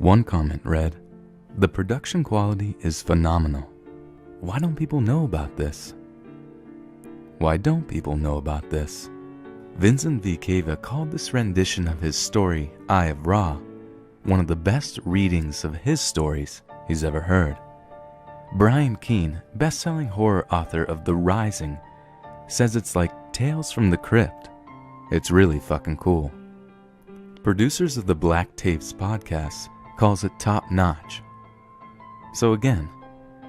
One comment read, "The production quality is phenomenal. Why don't people know about this?" Why don't people know about this? Vincent V. Cava called this rendition of his story, Eye of Ra, one of the best readings of his stories he's ever heard. Brian Keene, best-selling horror author of The Rising, says it's like Tales from the Crypt. It's really fucking cool. Producers of the Black Tapes podcast calls it top-notch. So again,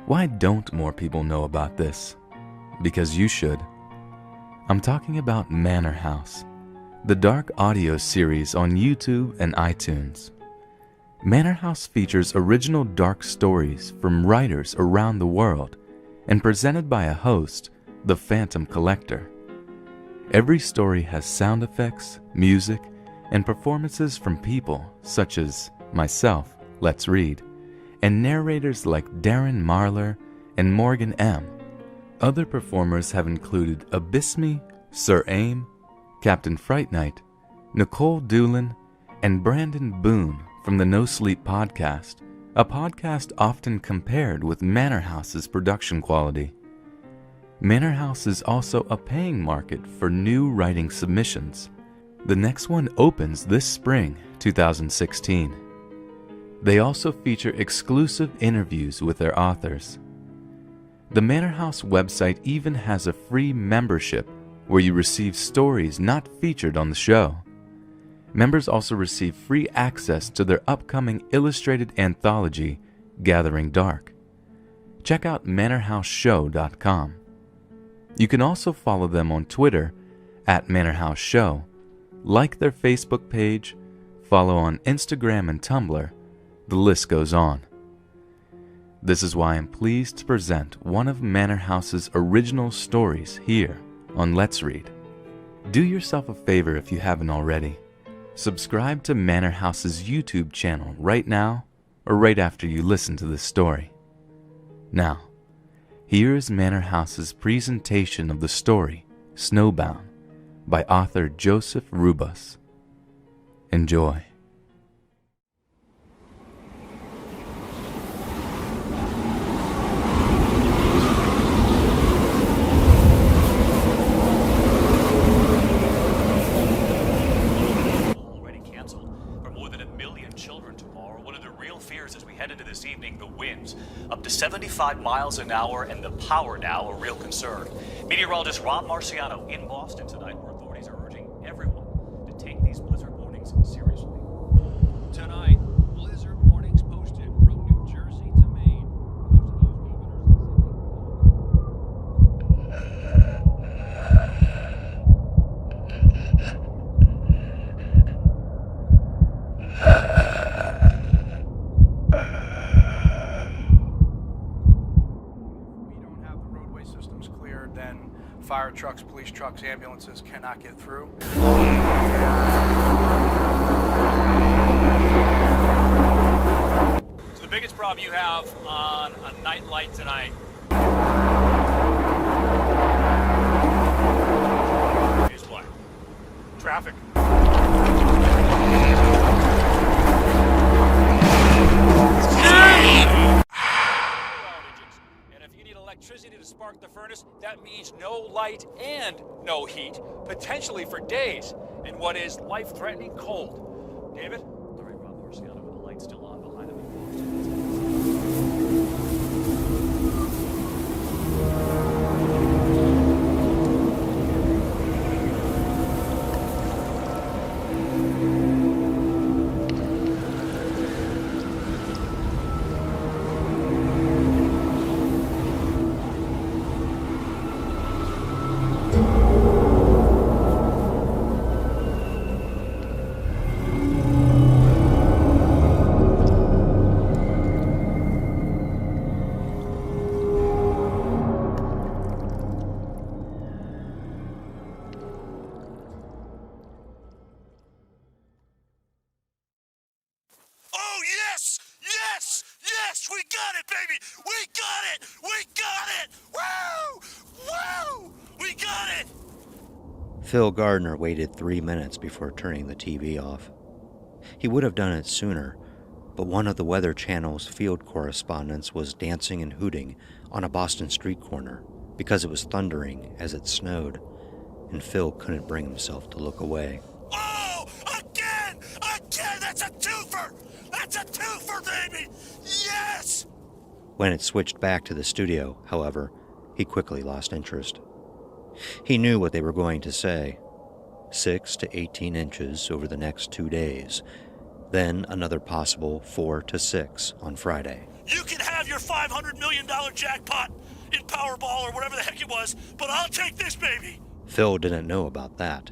why don't more people know about this? Because you should. I'm talking about Manor House, the dark audio series on YouTube and iTunes. Manor House features original dark stories from writers around the world and presented by a host, the Phantom Collector. Every story has sound effects, music, and performances from people such as myself, Let's Read, and narrators like Darren Marlar and Morgan M. Other performers have included Abysme, Sir Aim, Captain Fright Night, Nicole Doolin, and Brandon Boone from the No Sleep podcast, a podcast often compared with Manor House's production quality. Manor House is also a paying market for new writing submissions. The next one opens this spring, 2016. They also feature exclusive interviews with their authors. The Manor House website even has a free membership where you receive stories not featured on the show. Members also receive free access to their upcoming illustrated anthology, Gathering Dark. Check out manorhouseshow.com. You can also follow them on Twitter at Manor House Show, like their Facebook page, follow on Instagram and Tumblr. The list goes on. This is why I'm pleased to present one of Manor House's original stories here on Let's Read. Do yourself a favor if you haven't already. Subscribe to Manor House's YouTube channel right now or right after you listen to this story. Now, here is Manor House's presentation of the story, Snowbound, by author Joseph Rubus. Enjoy. This evening, the winds up to 75 miles an hour and the power now a real concern. Meteorologist Rob Marciano in Boston tonight, where authorities are urging everyone to take these blizzard warnings seriously. Tonight, blizzard warnings posted from New Jersey to Maine. Fire trucks, police trucks, ambulances cannot get through. So the biggest problem you have on a night light tonight is what? Traffic. Electricity to spark the furnace, that means no light and no heat, potentially for days, in what is life-threatening cold. David? All right, Rob Marciano with the light still on behind him. We got it, baby! We got it! We got it! Woo! Woo! We got it! Phil Gardner waited 3 minutes before turning the TV off. He would have done it sooner, but one of the Weather Channel's field correspondents was dancing and hooting on a Boston street corner because it was thundering as it snowed, and Phil couldn't bring himself to look away. Oh, again! Again! That's a twofer! That's a twofer, baby! Yes! When it switched back to the studio, however, he quickly lost interest. He knew what they were going to say. 6 to 18 inches over the next 2 days, then another possible 4 to 6 on Friday. You can have your $500 million jackpot in Powerball or whatever the heck it was, but I'll take this, baby! Phil didn't know about that,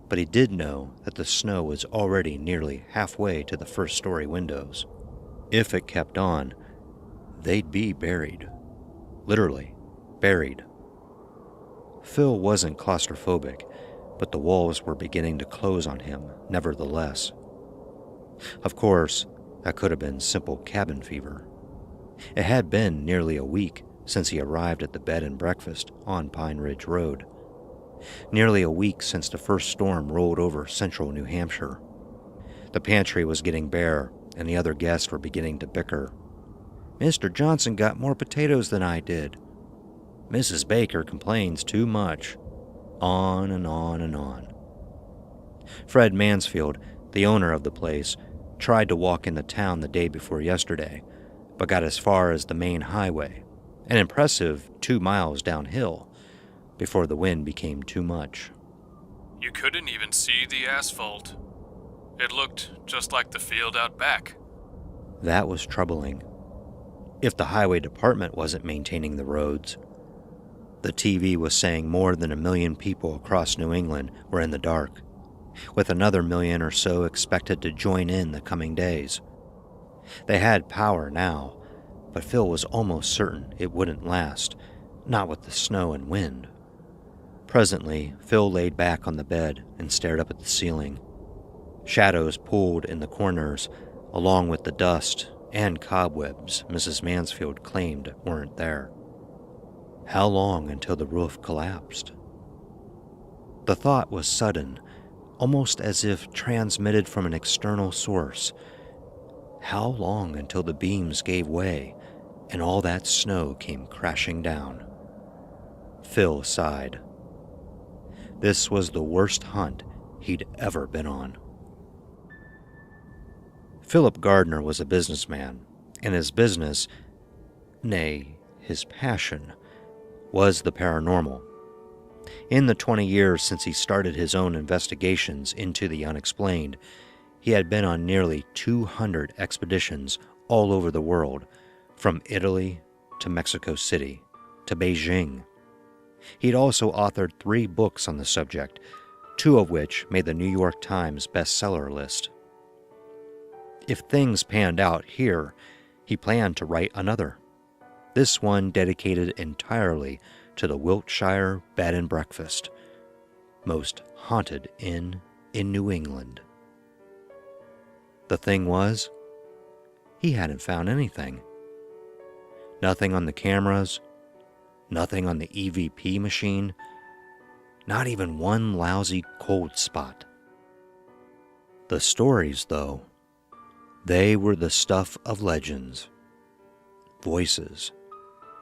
but he did know that the snow was already nearly halfway to the first-story windows. If it kept on, they'd be buried. Literally, buried. Phil wasn't claustrophobic, but the walls were beginning to close on him, nevertheless. Of course, that could have been simple cabin fever. It had been nearly a week since he arrived at the bed and breakfast on Pine Ridge Road. Nearly a week since the first storm rolled over central New Hampshire. The pantry was getting bare, and the other guests were beginning to bicker. Mr. Johnson got more potatoes than I did. Mrs. Baker complains too much. On and on and on. Fred Mansfield, the owner of the place, tried to walk into town the day before yesterday, but got as far as the main highway, an impressive 2 miles downhill, before the wind became too much. You couldn't even see the asphalt. It looked just like the field out back. That was troubling. If the highway department wasn't maintaining the roads, the TV was saying more than 1 million people across New England were in the dark, with another 1 million or so expected to join in the coming days. They had power now, but Phil was almost certain it wouldn't last, not with the snow and wind. Presently, Phil laid back on the bed and stared up at the ceiling. Shadows pooled in the corners, along with the dust and cobwebs Mrs. Mansfield claimed weren't there. How long until the roof collapsed? The thought was sudden, almost as if transmitted from an external source. How long until the beams gave way and all that snow came crashing down? Phil sighed. This was the worst hunt he'd ever been on. Philip Gardner was a businessman, and his business, nay, his passion, was the paranormal. In the 20 years since he started his own investigations into the unexplained, he had been on nearly 200 expeditions all over the world, from Italy to Mexico City to Beijing. He'd also authored 3 books on the subject, 2 of which made the New York Times bestseller list. If things panned out here, he planned to write another. This one dedicated entirely to the Wiltshire Bed and Breakfast, most haunted inn in New England. The thing was, he hadn't found anything. Nothing on the cameras, nothing on the EVP machine, not even one lousy cold spot. The stories, though, they were the stuff of legends. Voices,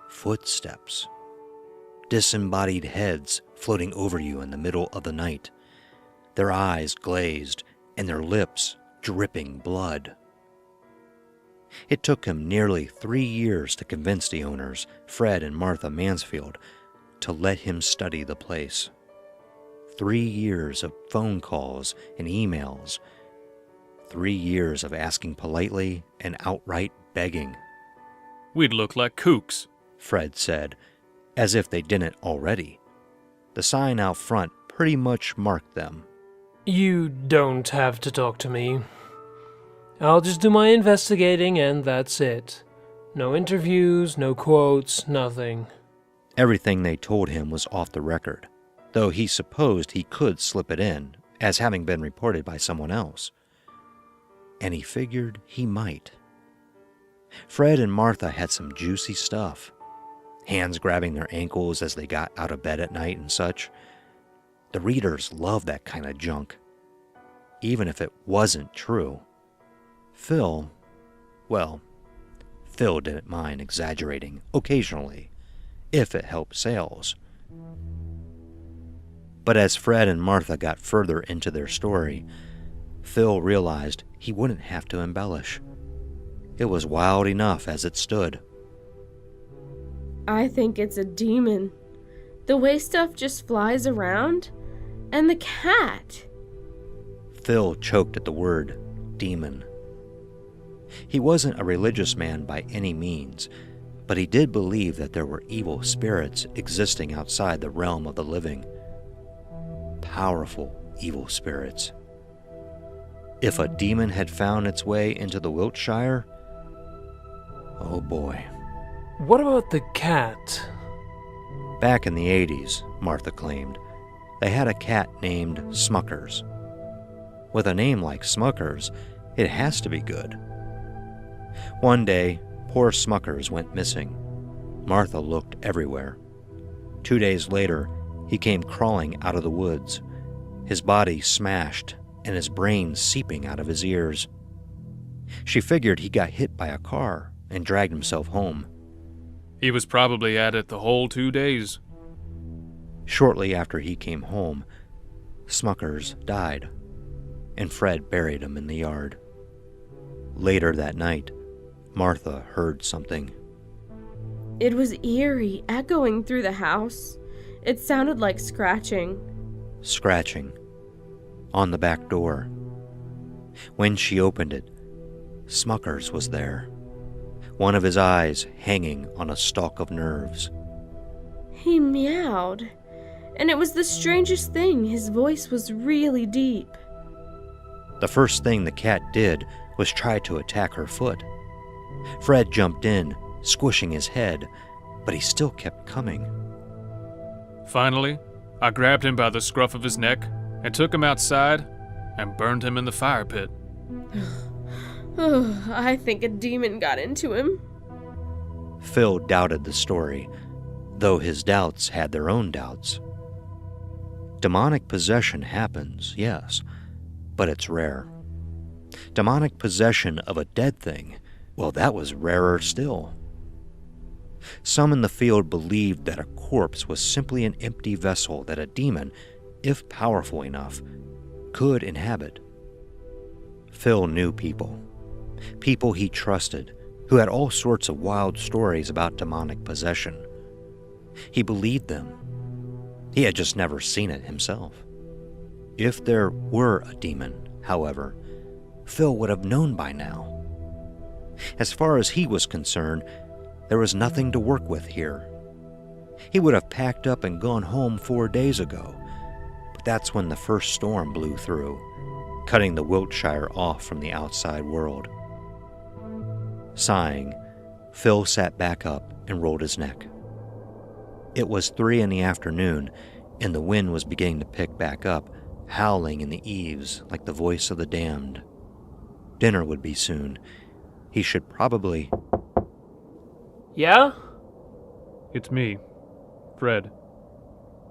footsteps, disembodied heads floating over you in the middle of the night, their eyes glazed and their lips dripping blood. It took him nearly 3 years to convince the owners, Fred and Martha Mansfield, to let him study the place. 3 years of phone calls and emails. 3 years of asking politely and outright begging. We'd look like kooks, Fred said, as if they didn't already. The sign out front pretty much marked them. You don't have to talk to me. I'll just do my investigating and that's it. No interviews, no quotes, nothing. Everything they told him was off the record, though he supposed he could slip it in, as having been reported by someone else. And he figured he might. Fred and Martha had some juicy stuff. Hands grabbing their ankles as they got out of bed at night and such. The readers loved that kind of junk, even if it wasn't true. Phil, Well, Phil didn't mind exaggerating occasionally, if it helped sales. But as Fred and Martha got further into their story, Phil realized he wouldn't have to embellish. It was wild enough as it stood. I think it's a demon. The way stuff just flies around. And the cat. Phil choked at the word demon. He wasn't a religious man by any means, but he did believe that there were evil spirits existing outside the realm of the living. Powerful evil spirits. If a demon had found its way into the Wiltshire, oh boy. What about the cat? Back in the 80s, Martha claimed, they had a cat named Smuckers. With a name like Smuckers, it has to be good. One day, poor Smuckers went missing. Martha looked everywhere. 2 days later, he came crawling out of the woods, his body smashed and his brain seeping out of his ears. She figured he got hit by a car and dragged himself home. He was probably at it the whole 2 days. Shortly after he came home, Smuckers died, and Fred buried him in the yard. Later that night, Martha heard something. It was eerie, echoing through the house. It sounded like scratching. Scratching. On the back door. When she opened it, Smuckers was there, one of his eyes hanging on a stalk of nerves. He meowed, and it was the strangest thing. His voice was really deep. The first thing the cat did was try to attack her foot. Fred jumped in, squishing his head, but he still kept coming. Finally, I grabbed him by the scruff of his neck and took him outside and burned him in the fire pit. I think a demon got into him. Phil doubted the story, though his doubts had their own doubts. Demonic possession happens, yes, but it's rare. Demonic possession of a dead thing, well, that was rarer still. Some in the field believed that a corpse was simply an empty vessel that a demon, if powerful enough, could inhabit. Phil knew people he trusted, who had all sorts of wild stories about demonic possession. He believed them. He had just never seen it himself. If there were a demon, however, Phil would have known by now. As far as he was concerned, there was nothing to work with here. He would have packed up and gone home 4 days ago, but that's when the first storm blew through, cutting the Wiltshire off from the outside world. Sighing, Phil sat back up and rolled his neck. It was 3 p.m, and the wind was beginning to pick back up, howling in the eaves like the voice of the damned. Dinner would be soon. He should probably... Yeah? It's me, Fred.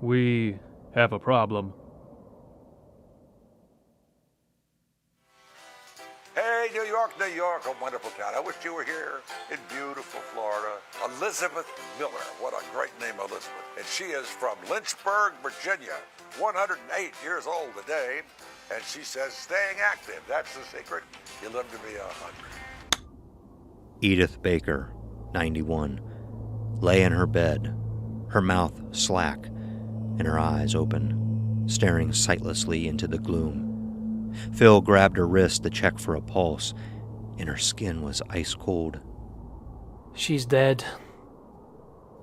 We have a problem. Hey, New York, a wonderful town. I wish you were here in beautiful Florida. Elizabeth Miller, what a great name, Elizabeth. And she is from Lynchburg, Virginia, 108 years old today. And she says staying active, that's the secret. You live to be 100. Edith Baker, 91, lay in her bed, her mouth slack and her eyes open, staring sightlessly into the gloom. Phil grabbed her wrist to check for a pulse, and her skin was ice cold. She's dead.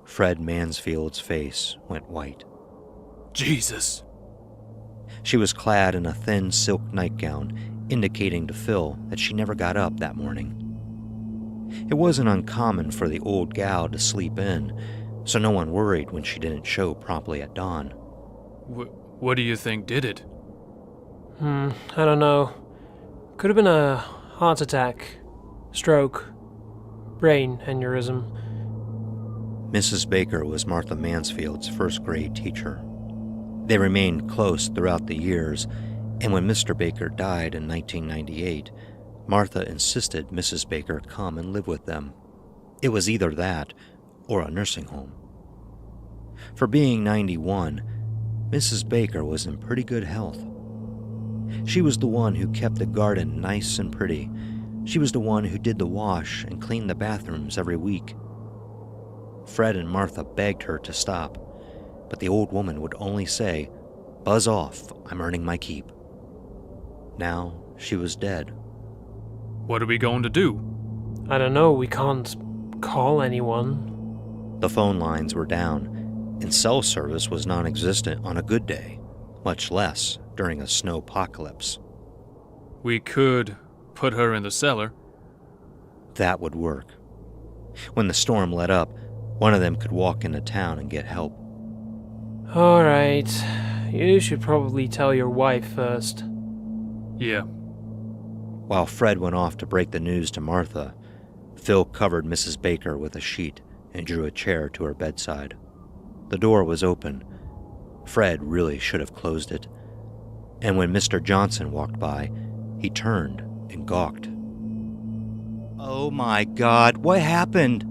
Fred Mansfield's face went white. Jesus. She was clad in a thin silk nightgown, indicating to Phil that she never got up that morning. It wasn't uncommon for the old gal to sleep in, so no one worried when she didn't show promptly at dawn. What do you think did it? I don't know. Could have been a heart attack, stroke, brain aneurysm. Mrs. Baker was Martha Mansfield's first-grade teacher. They remained close throughout the years, and when Mr. Baker died in 1998, Martha insisted Mrs. Baker come and live with them. It was either that or a nursing home. For being 91, Mrs. Baker was in pretty good health. She was the one who kept the garden nice and pretty. She was the one who did the wash and cleaned the bathrooms every week. Fred and Martha begged her to stop, but the old woman would only say, "Buzz off, I'm earning my keep." Now she was dead. What are we going to do? I don't know, we can't call anyone. The phone lines were down, and cell service was non-existent on a good day, much less during a snowpocalypse. We could put her in the cellar. That would work. When the storm let up, one of them could walk into town and get help. Alright, you should probably tell your wife first. Yeah. While Fred went off to break the news to Martha, Phil covered Mrs. Baker with a sheet and drew a chair to her bedside. The door was open. Fred really should have closed it. And when Mr. Johnson walked by, he turned and gawked. "Oh my God, what happened?"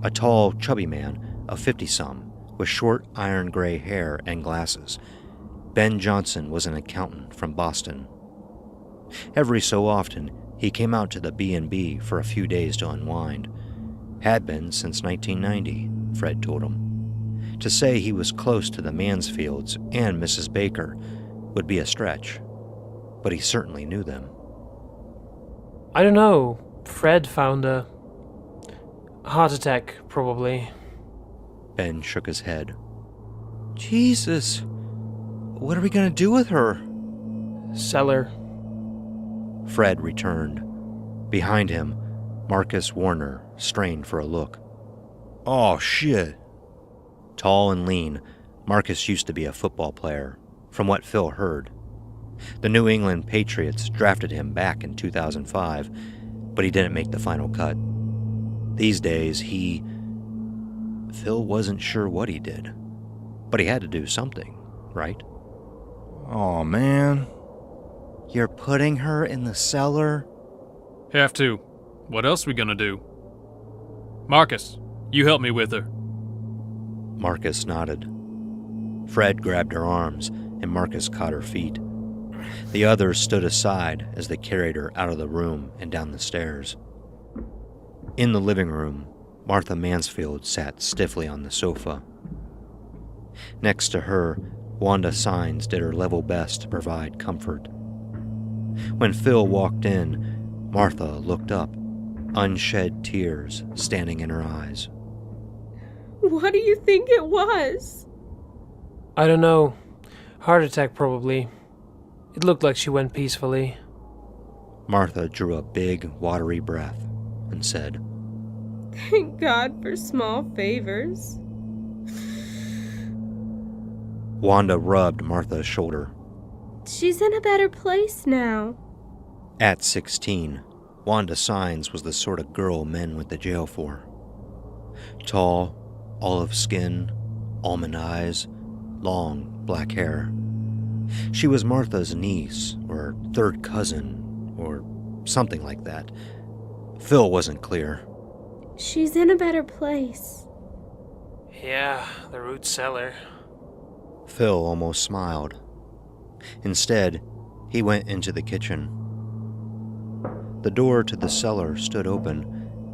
A tall, chubby man of 50-some, with short iron gray hair and glasses. Ben Johnson was an accountant from Boston. Every so often, he came out to the B&B for a few days to unwind. Had been since 1990, Fred told him. To say he was close to the Mansfields and Mrs. Baker would be a stretch, but he certainly knew them. I don't know. Fred found a heart attack, probably. Ben shook his head. Jesus, what are we going to do with her? Cellar. Fred returned. Behind him, Marcus Warner strained for a look. Oh, shit. Tall and lean, Marcus used to be a football player, from what Phil heard. The New England Patriots drafted him back in 2005, but he didn't make the final cut. These days, Phil wasn't sure what he did, but he had to do something, right? Oh, man. You're putting her in the cellar? Have to. What else we gonna do? Marcus, you help me with her. Marcus nodded. Fred grabbed her arms, and Marcus caught her feet. The others stood aside as they carried her out of the room and down the stairs. In the living room, Martha Mansfield sat stiffly on the sofa. Next to her, Wanda Sines did her level best to provide comfort. When Phil walked in, Martha looked up, unshed tears standing in her eyes. What do you think it was? I don't know. Heart attack, probably. It looked like she went peacefully. Martha drew a big, watery breath and said, Thank God for small favors. Wanda rubbed Martha's shoulder. She's in a better place now. At 16, Wanda Sines was the sort of girl men went to jail for. Tall, olive skin, almond eyes, long black hair. She was Martha's niece, or third cousin, or something like that. Phil wasn't clear. She's in a better place. Yeah, the root cellar. Phil almost smiled. Instead, he went into the kitchen. The door to the cellar stood open,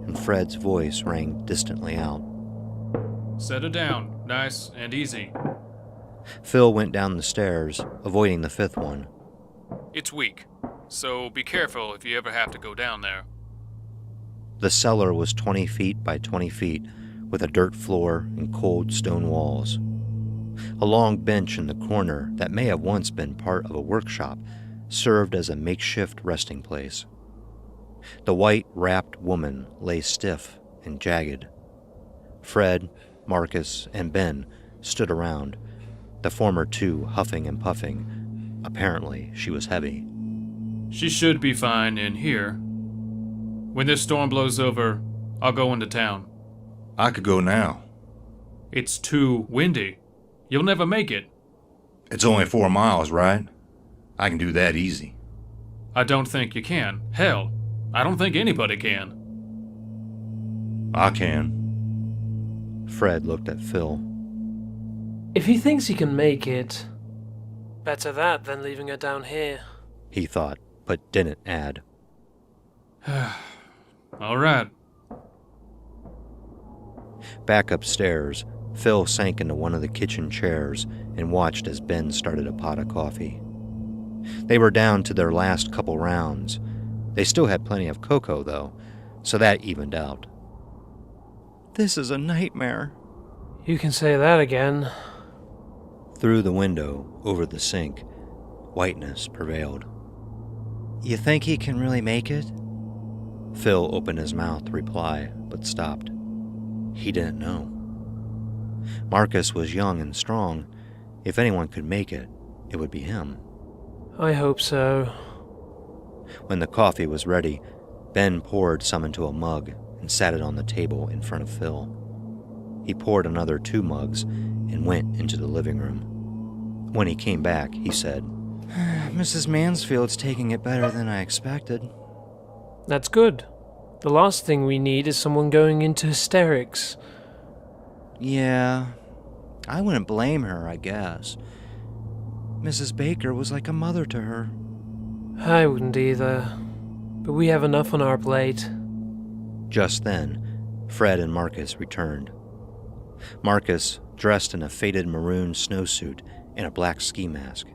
and Fred's voice rang distantly out. Set her down, nice and easy. Phil went down the stairs, avoiding the fifth one. It's weak, so be careful if you ever have to go down there. The cellar was 20 feet by 20 feet, with a dirt floor and cold stone walls. A long bench in the corner that may have once been part of a workshop served as a makeshift resting place. The white-wrapped woman lay stiff and jagged. Fred, Marcus, and Ben stood around, the former two huffing and puffing. Apparently, she was heavy. She should be fine in here. When this storm blows over, I'll go into town. I could go now. It's too windy. You'll never make it. It's only 4 miles, right? I can do that easy. I don't think you can. Hell, I don't think anybody can. I can. Fred looked at Phil. If he thinks he can make it, better that than leaving her down here. He thought, but didn't add. All right. Back upstairs, Phil sank into one of the kitchen chairs and watched as Ben started a pot of coffee. They were down to their last couple rounds. They still had plenty of cocoa, though, so that evened out. This is a nightmare. You can say that again. Through the window, over the sink, whiteness prevailed. You think he can really make it? Phil opened his mouth to reply, but stopped. He didn't know. Marcus was young and strong. If anyone could make it, it would be him. I hope so. When the coffee was ready, Ben poured some into a mug and sat it on the table in front of Phil. He poured another 2 mugs and went into the living room. When he came back, he said, Mrs. Mansfield's taking it better than I expected. That's good. The last thing we need is someone going into hysterics. Yeah, I wouldn't blame her, I guess. Mrs. Baker was like a mother to her. I wouldn't either. But we have enough on our plate. Just then, Fred and Marcus returned. Marcus, dressed in a faded maroon snowsuit and a black ski mask.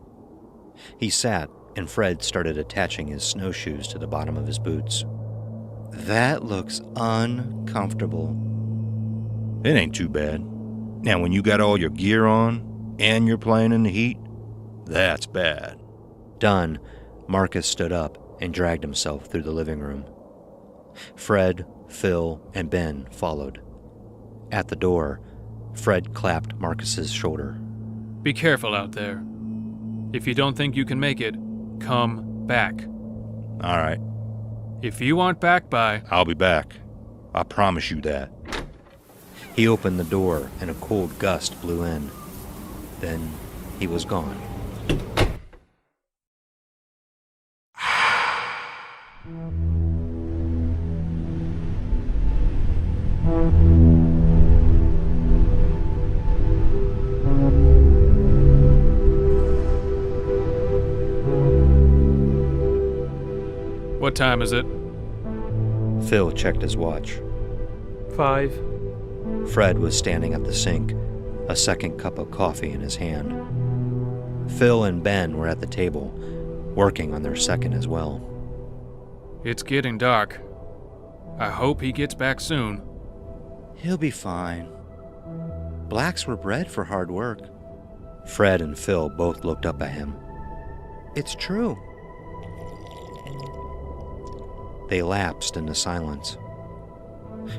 He sat, and Fred started attaching his snowshoes to the bottom of his boots. That looks uncomfortable. It ain't too bad. Now, when you got all your gear on, and you're playing in the heat, that's bad. Done, Marcus stood up and dragged himself through the living room. Fred, Phil, and Ben followed. At the door, Fred clapped Marcus's shoulder. Be careful out there. If you don't think you can make it, come back. All right, If you aren't back by... I'll be back. I promise you that. He opened the door and a cold gust blew in. Then he was gone. What time is it? Phil checked his watch. 5. Fred was standing at the sink, a second cup of coffee in his hand. Phil and Ben were at the table, working on their second as well. It's getting dark. I hope he gets back soon. He'll be fine. Blacks were bred for hard work. Fred and Phil both looked up at him. It's true. They lapsed into silence.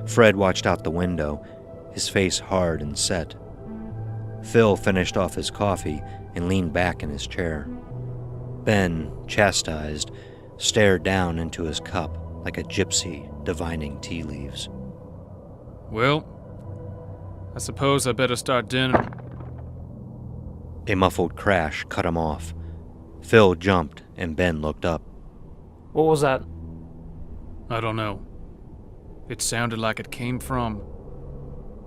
Fred watched out the window, his face hard and set. Phil finished off his coffee and leaned back in his chair. Ben, chastised, stared down into his cup like a gypsy divining tea leaves. Well, I suppose I better start dinner. A muffled crash cut him off. Phil jumped and Ben looked up. What was that? I don't know. It sounded like it came from...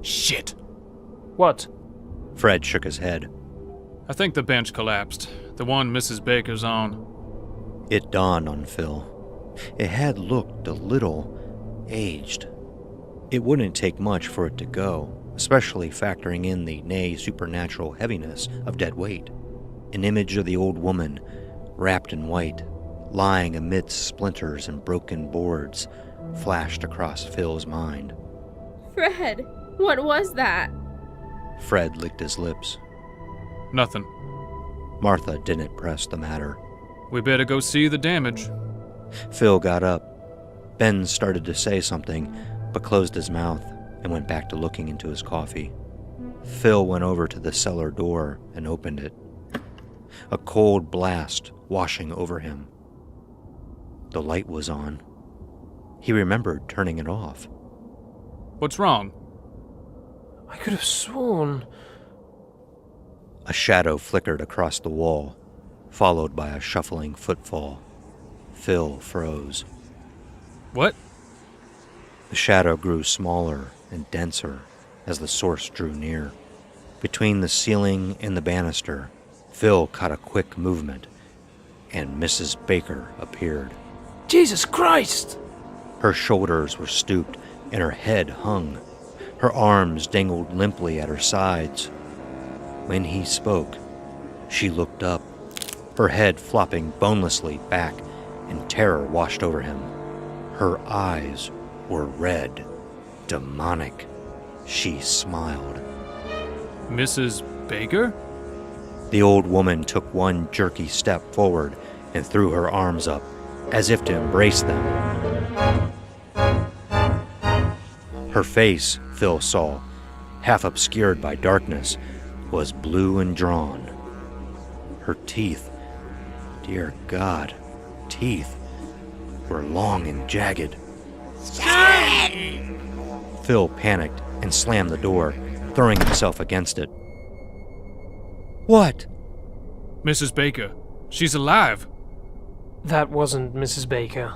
Shit! What? Fred shook his head. I think the bench collapsed. The one Mrs. Baker's on. It dawned on Phil. It had looked a little aged. It wouldn't take much for it to go, especially factoring in the nay supernatural heaviness of dead weight. An image of the old woman, wrapped in white, lying amidst splinters and broken boards, flashed across Phil's mind. Fred, what was that? Fred licked his lips. Nothing. Martha didn't press the matter. We better go see the damage. Phil got up. Ben started to say something, but closed his mouth and went back to looking into his coffee. Phil went over to the cellar door and opened it. A cold blast washing over him. The light was on. He remembered turning it off. What's wrong? I could have sworn... A shadow flickered across the wall, followed by a shuffling footfall. Phil froze. What? The shadow grew smaller and denser as the source drew near. Between the ceiling and the banister, Phil caught a quick movement, and Mrs. Baker appeared. Jesus Christ! Her shoulders were stooped, and her head hung. Her arms dangled limply at her sides. When he spoke, she looked up, her head flopping bonelessly back, and terror washed over him. Her eyes were red, demonic. She smiled. Mrs. Baker? The old woman took one jerky step forward and threw her arms up, as if to embrace them. Her face, Phil saw, half obscured by darkness, was blue and drawn. Her teeth, dear God, teeth, were long and jagged. Phil panicked and slammed the door, throwing himself against it. What? Mrs. Baker. She's alive. That wasn't Mrs. Baker.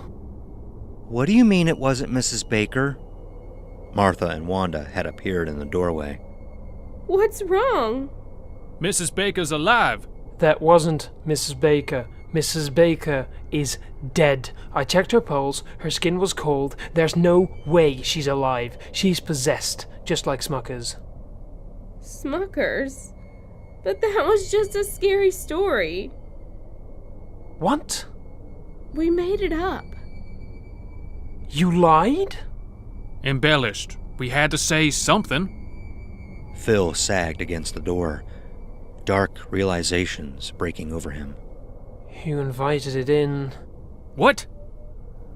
What do you mean it wasn't Mrs. Baker? Martha and Wanda had appeared in the doorway. What's wrong? Mrs. Baker's alive. That wasn't Mrs. Baker. Mrs. Baker is dead. I checked her pulse. Her skin was cold. There's no way she's alive. She's possessed, just like Smuckers. Smuckers? But that was just a scary story. What? We made it up. You lied? Embellished. We had to say something. Phil sagged against the door, dark realizations breaking over him. You invited it in. What?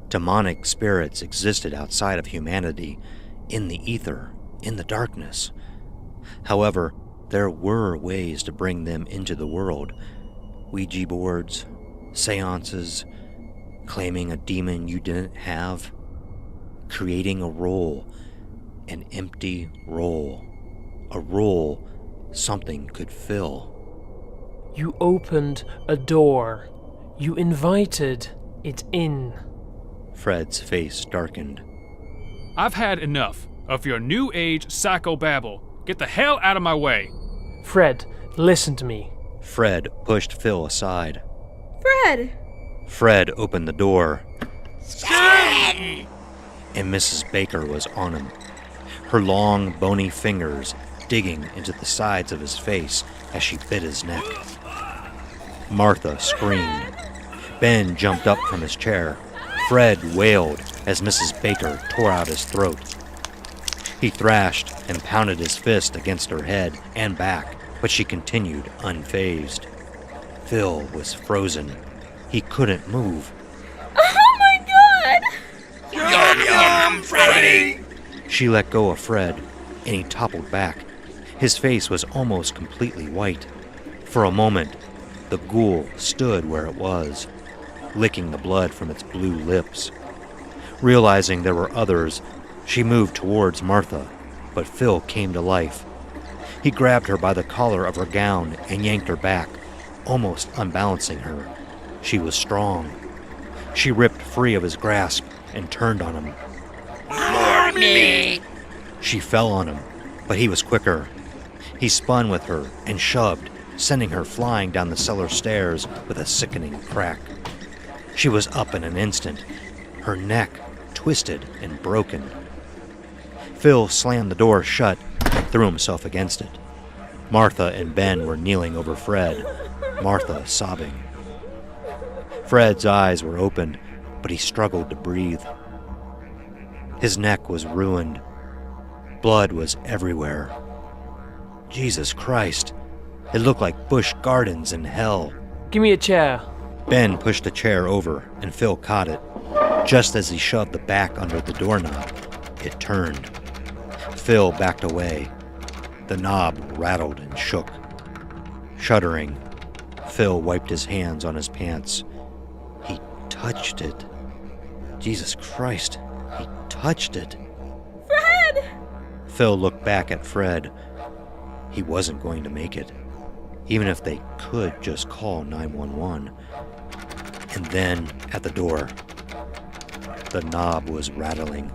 Demonic spirits existed outside of humanity, in the ether, in the darkness. However, there were ways to bring them into the world. Ouija boards, seances, claiming a demon you didn't have, creating a role, an empty role, a role something could fill. You opened a door. You invited it in. Fred's face darkened. I've had enough of your new age psychobabble. Get the hell out of my way. Fred, listen to me. Fred pushed Phil aside. Fred! Fred opened the door. And Mrs. Baker was on him, her long, bony fingers digging into the sides of his face as she bit his neck. Martha screamed. Ben jumped up from his chair. Fred wailed as Mrs. Baker tore out his throat. He thrashed and pounded his fist against her head and back, but she continued unfazed. Phil was frozen. He couldn't move. Oh my God! Yum yum, Freddy! She let go of Fred, and he toppled back. His face was almost completely white. For a moment, the ghoul stood where it was, licking the blood from its blue lips. Realizing there were others, she moved towards Martha, but Phil came to life. He grabbed her by the collar of her gown and yanked her back, almost unbalancing her. She was strong. She ripped free of his grasp and turned on him. More me! She fell on him, but he was quicker. He spun with her and shoved, sending her flying down the cellar stairs with a sickening crack. She was up in an instant, her neck twisted and broken. Phil slammed the door shut and threw himself against it. Martha and Ben were kneeling over Fred, Martha sobbing. Fred's eyes were open, but he struggled to breathe. His neck was ruined. Blood was everywhere. Jesus Christ, it looked like Busch Gardens in hell. Give me a chair. Ben pushed a chair over, and Phil caught it. Just as he shoved the back under the doorknob, it turned. Phil backed away. The knob rattled and shook. Shuddering, Phil wiped his hands on his pants. He touched it. Jesus Christ, he touched it. Fred! Phil looked back at Fred. He wasn't going to make it, even if they could just call 911. And then, at the door, the knob was rattling.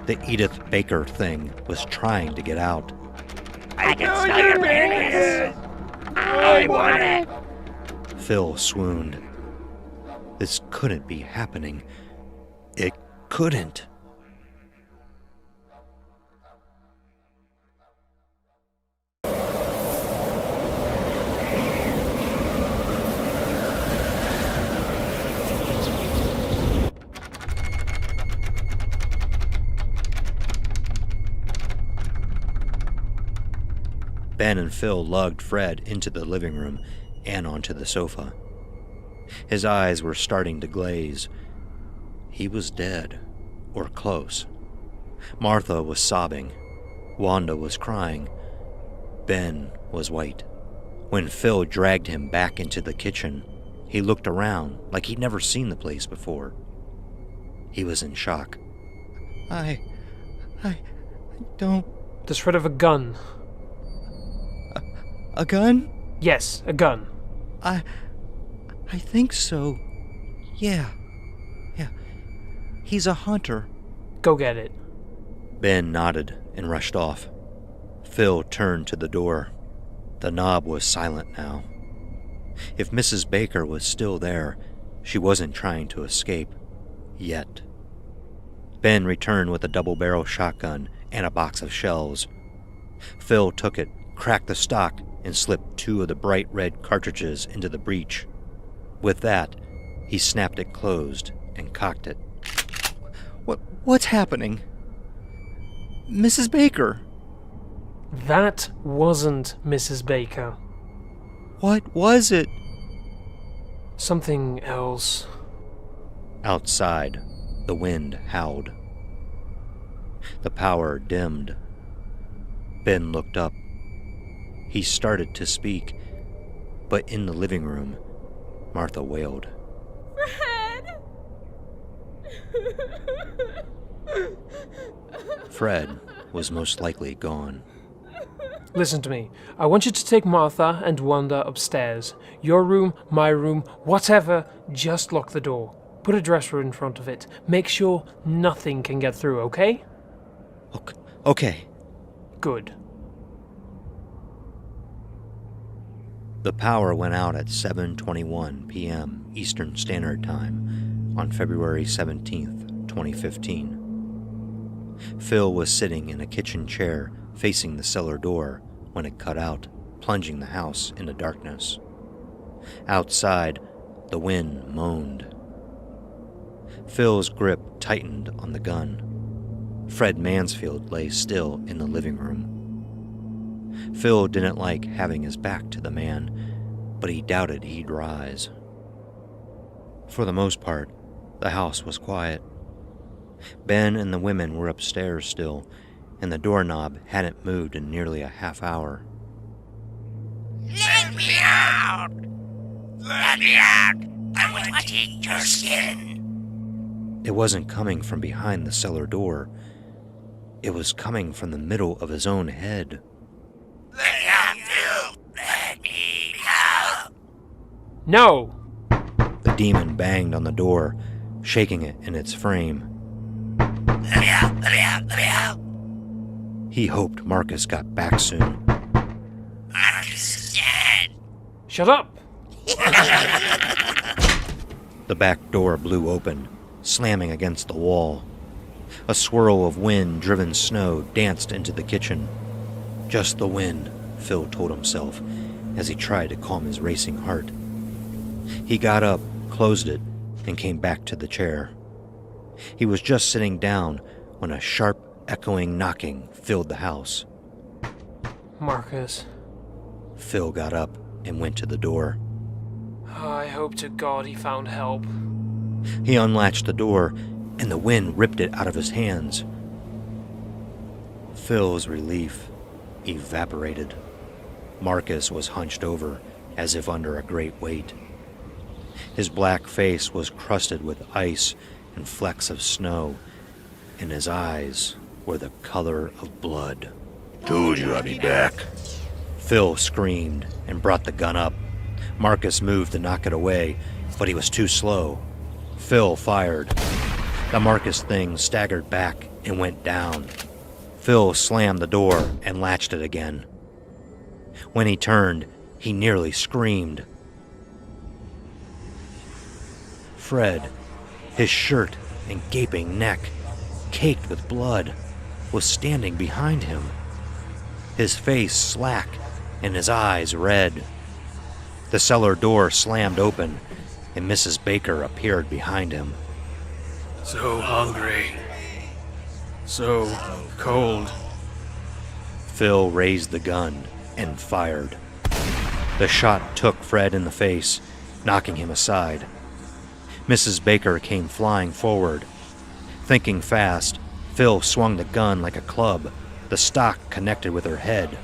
The Edith Baker thing was trying to get out. I can smell your penis. I want it. Phil swooned. This couldn't be happening. It couldn't. Ben and Phil lugged Fred into the living room and onto the sofa. His eyes were starting to glaze. He was dead, or close. Martha was sobbing. Wanda was crying. Ben was white. When Phil dragged him back into the kitchen, he looked around like he'd never seen the place before. He was in shock. I don't... There's Fred of a gun. A gun? Yes, a gun. I think so. Yeah. He's a hunter. Go get it. Ben nodded and rushed off. Phil turned to the door. The knob was silent now. If Mrs. Baker was still there, she wasn't trying to escape. Yet. Ben returned with a double-barrel shotgun and a box of shells. Phil took it, cracked the stock, and slipped 2 of the bright red cartridges into the breech. With that, he snapped it closed and cocked it. What's happening? Mrs. Baker! That wasn't Mrs. Baker. What was it? Something else. Outside, the wind howled. The power dimmed. Ben looked up. He started to speak, but in the living room, Martha wailed. Fred! Fred was most likely gone. Listen to me. I want you to take Martha and Wanda upstairs. Your room, my room, whatever, just lock the door. Put a dresser in front of it. Make sure nothing can get through, okay? Okay. Good. The power went out at 7:21 p.m. Eastern Standard Time on February 17th, 2015. Phil was sitting in a kitchen chair facing the cellar door when it cut out, plunging the house into darkness. Outside, the wind moaned. Phil's grip tightened on the gun. Fred Mansfield lay still in the living room. Phil didn't like having his back to the man, but he doubted he'd rise. For the most part, the house was quiet. Ben and the women were upstairs still, and the doorknob hadn't moved in nearly a half hour. Let me out! Let me out! I want to eat your skin! It wasn't coming from behind the cellar door. It was coming from the middle of his own head. Let me out, Phil! Let me out! No! The demon banged on the door, shaking it in its frame. Let me out! Let me out! Let me out! He hoped Marcus got back soon. Marcus is dead! Shut up! The back door blew open, slamming against the wall. A swirl of wind-driven snow danced into the kitchen. Just the wind, Phil told himself, as he tried to calm his racing heart. He got up, closed it, and came back to the chair. He was just sitting down when a sharp, echoing knocking filled the house. Marcus. Phil got up and went to the door. I hope to God he found help. He unlatched the door, and the wind ripped it out of his hands. Phil's relief evaporated. Marcus was hunched over, as if under a great weight. His black face was crusted with ice and flecks of snow, and his eyes were the color of blood. Told you I'd be back. Phil screamed and brought the gun up. Marcus moved to knock it away, but he was too slow. Phil fired. The Marcus thing staggered back and went down. Phil slammed the door and latched it again. When he turned, he nearly screamed. Fred, his shirt and gaping neck, caked with blood, was standing behind him. His face slack and his eyes red. The cellar door slammed open, and Mrs. Baker appeared behind him. So hungry. So cold. Phil raised the gun and fired. The shot took Fred in the face, knocking him aside. Mrs. Baker came flying forward. Thinking fast, Phil swung the gun like a club, the stock connected with her head.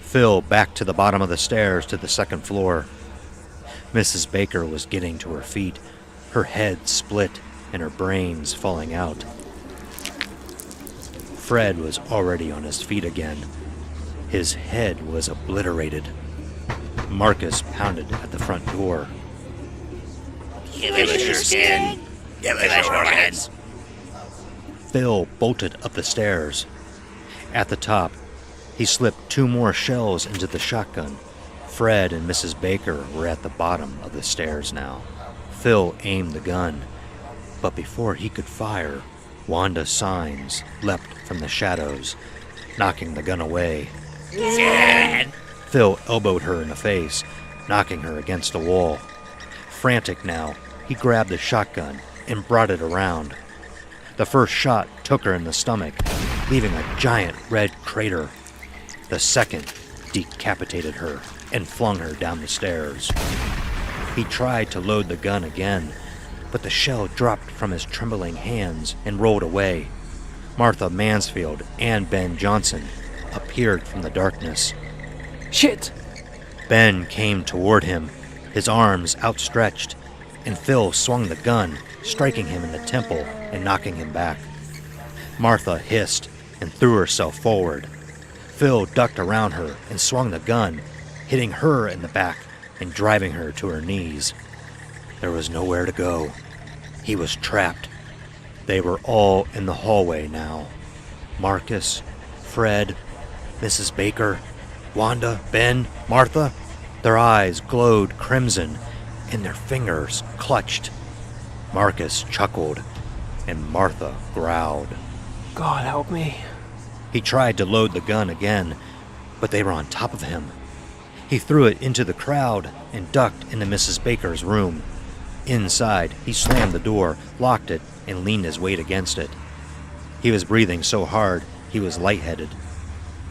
Phil backed to the bottom of the stairs to the second floor. Mrs. Baker was getting to her feet, her head split and her brains falling out. Fred was already on his feet again. His head was obliterated. Marcus pounded at the front door. Give us your skin. Give us your heads. Phil bolted up the stairs. At the top, he slipped 2 more shells into the shotgun. Fred and Mrs. Baker were at the bottom of the stairs now. Phil aimed the gun, but before he could fire, Wanda Sines leapt from the shadows, knocking the gun away. Dad! Phil elbowed her in the face, knocking her against a wall. Frantic now, he grabbed the shotgun and brought it around. The first shot took her in the stomach, leaving a giant red crater. The second decapitated her and flung her down the stairs. He tried to load the gun again, but the shell dropped from his trembling hands and rolled away. Martha Mansfield and Ben Johnson appeared from the darkness. Shit! Ben came toward him, his arms outstretched, and Phil swung the gun, striking him in the temple and knocking him back. Martha hissed and threw herself forward. Phil ducked around her and swung the gun, hitting her in the back and driving her to her knees. There was nowhere to go. He was trapped. They were all in the hallway now. Marcus, Fred, Mrs. Baker, Wanda, Ben, Martha. Their eyes glowed crimson, and their fingers clutched. Marcus chuckled, and Martha growled. God help me. He tried to load the gun again, but they were on top of him. He threw it into the crowd and ducked into Mrs. Baker's room. Inside, he slammed the door, locked it, and leaned his weight against it. He was breathing so hard, he was lightheaded.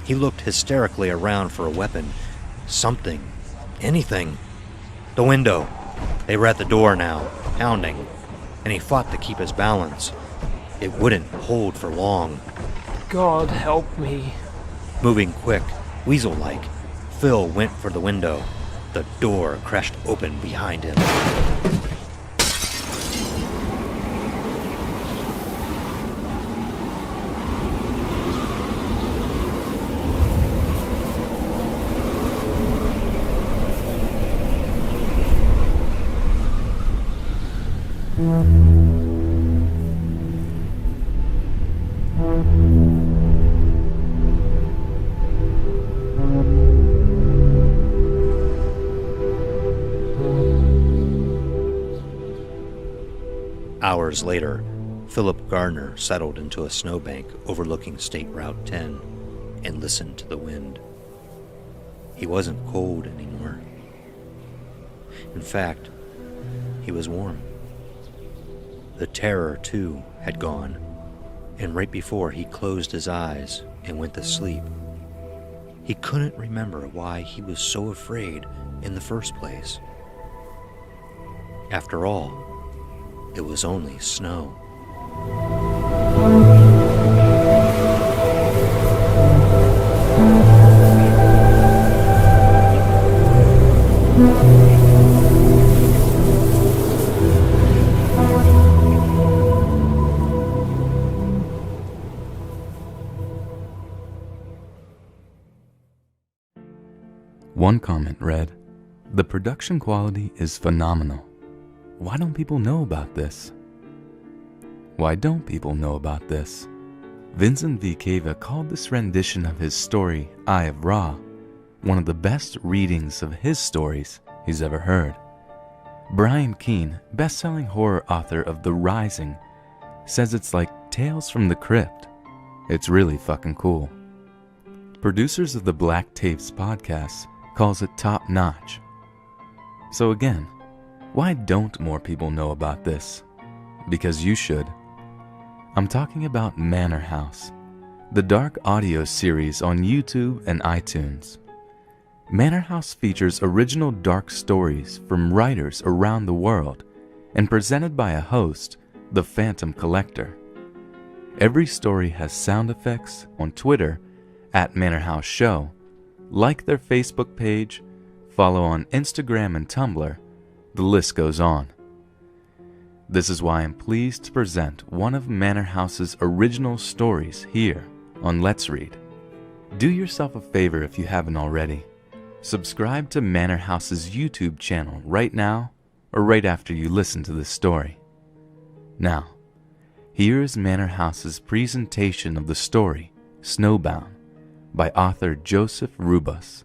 He looked hysterically around for a weapon. Something. Anything. The window. They were at the door now, pounding, and he fought to keep his balance. It wouldn't hold for long. God help me. Moving quick, weasel-like, Phil went for the window. The door crashed open behind him. Hours later, Philip Gardner settled into a snowbank overlooking State Route 10 and listened to the wind. He wasn't cold anymore. In fact, he was warm. The terror, too, had gone, and right before he closed his eyes and went to sleep, he couldn't remember why he was so afraid in the first place. After all, it was only snow. One comment read, "The production quality is phenomenal. Why don't people know about this? Why don't people know about this? Vincent V. Cava called this rendition of his story, Eye of Ra, one of the best readings of his stories he's ever heard. Brian Keene, best-selling horror author of The Rising, says it's like Tales from the Crypt. It's really fucking cool. Producers of the Black Tapes podcast calls it top-notch. So again, why don't more people know about this? Because you should. I'm talking about Manor House, the dark audio series on YouTube and iTunes. Manor House features original dark stories from writers around the world and presented by a host, the Phantom Collector. Every story has sound effects. On Twitter, @Manor House Show, like their Facebook page, follow on Instagram and Tumblr, the list goes on. This is why I'm pleased to present one of Manor House's original stories here on Let's Read. Do yourself a favor if you haven't already. Subscribe to Manor House's YouTube channel right now or right after you listen to this story. Now, here is Manor House's presentation of the story, Snowbound, by author Joseph Rubus.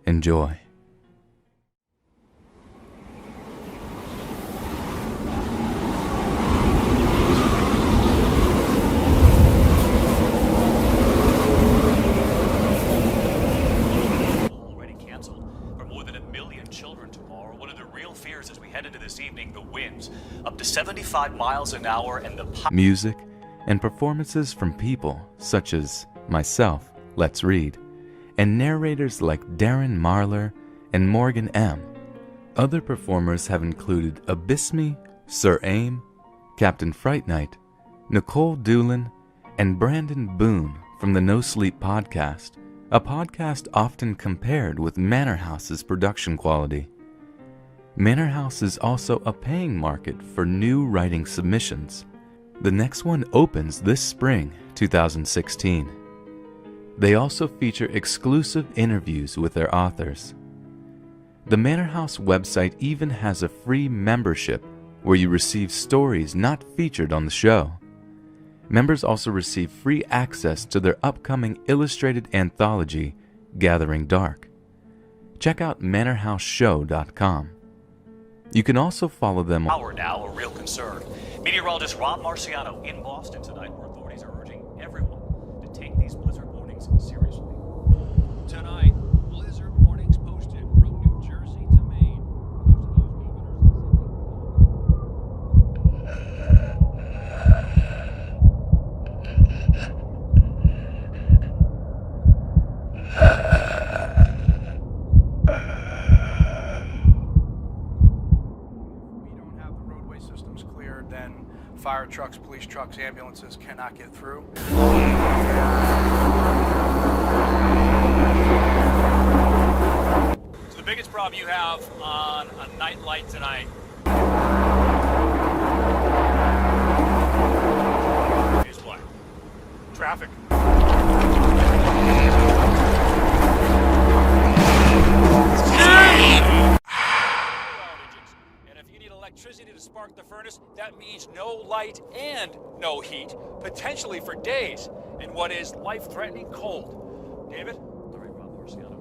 Enjoy. Already canceled. For more than 1 million children tomorrow, one of the real fears as we head into this evening, the winds up to 75 miles an hour and the Music and performances from people such as myself, Let's Read, and narrators like Darren Marler and Morgan M. Other performers have included Abysme, Sir Aim, Captain Fright Night, Nicole Doolin, and Brandon Boone from the No Sleep podcast, a podcast often compared with Manor House's production quality. Manor House is also a paying market for new writing submissions. The next one opens this spring, 2016. They also feature exclusive interviews with their authors. The Manor House website even has a free membership where you receive stories not featured on the show. Members also receive free access to their upcoming illustrated anthology, Gathering Dark. Check out manorhouseshow.com. You can also follow them on power now, a real concern. Meteorologist Rob Marciano in Boston tonight, where authorities are urging everyone to take these blizzard warnings seriously. Tonight, blizzard warnings posted from New Jersey to Maine. We don't have the roadway systems cleared, then fire trucks, police trucks, ambulances cannot get through. So the biggest problem you have on a night light tonight is what? Traffic. And if you need electricity to spark the furnace, that means no light and no heat, potentially for days, in what is life-threatening cold. David? All right, Rob Marciano.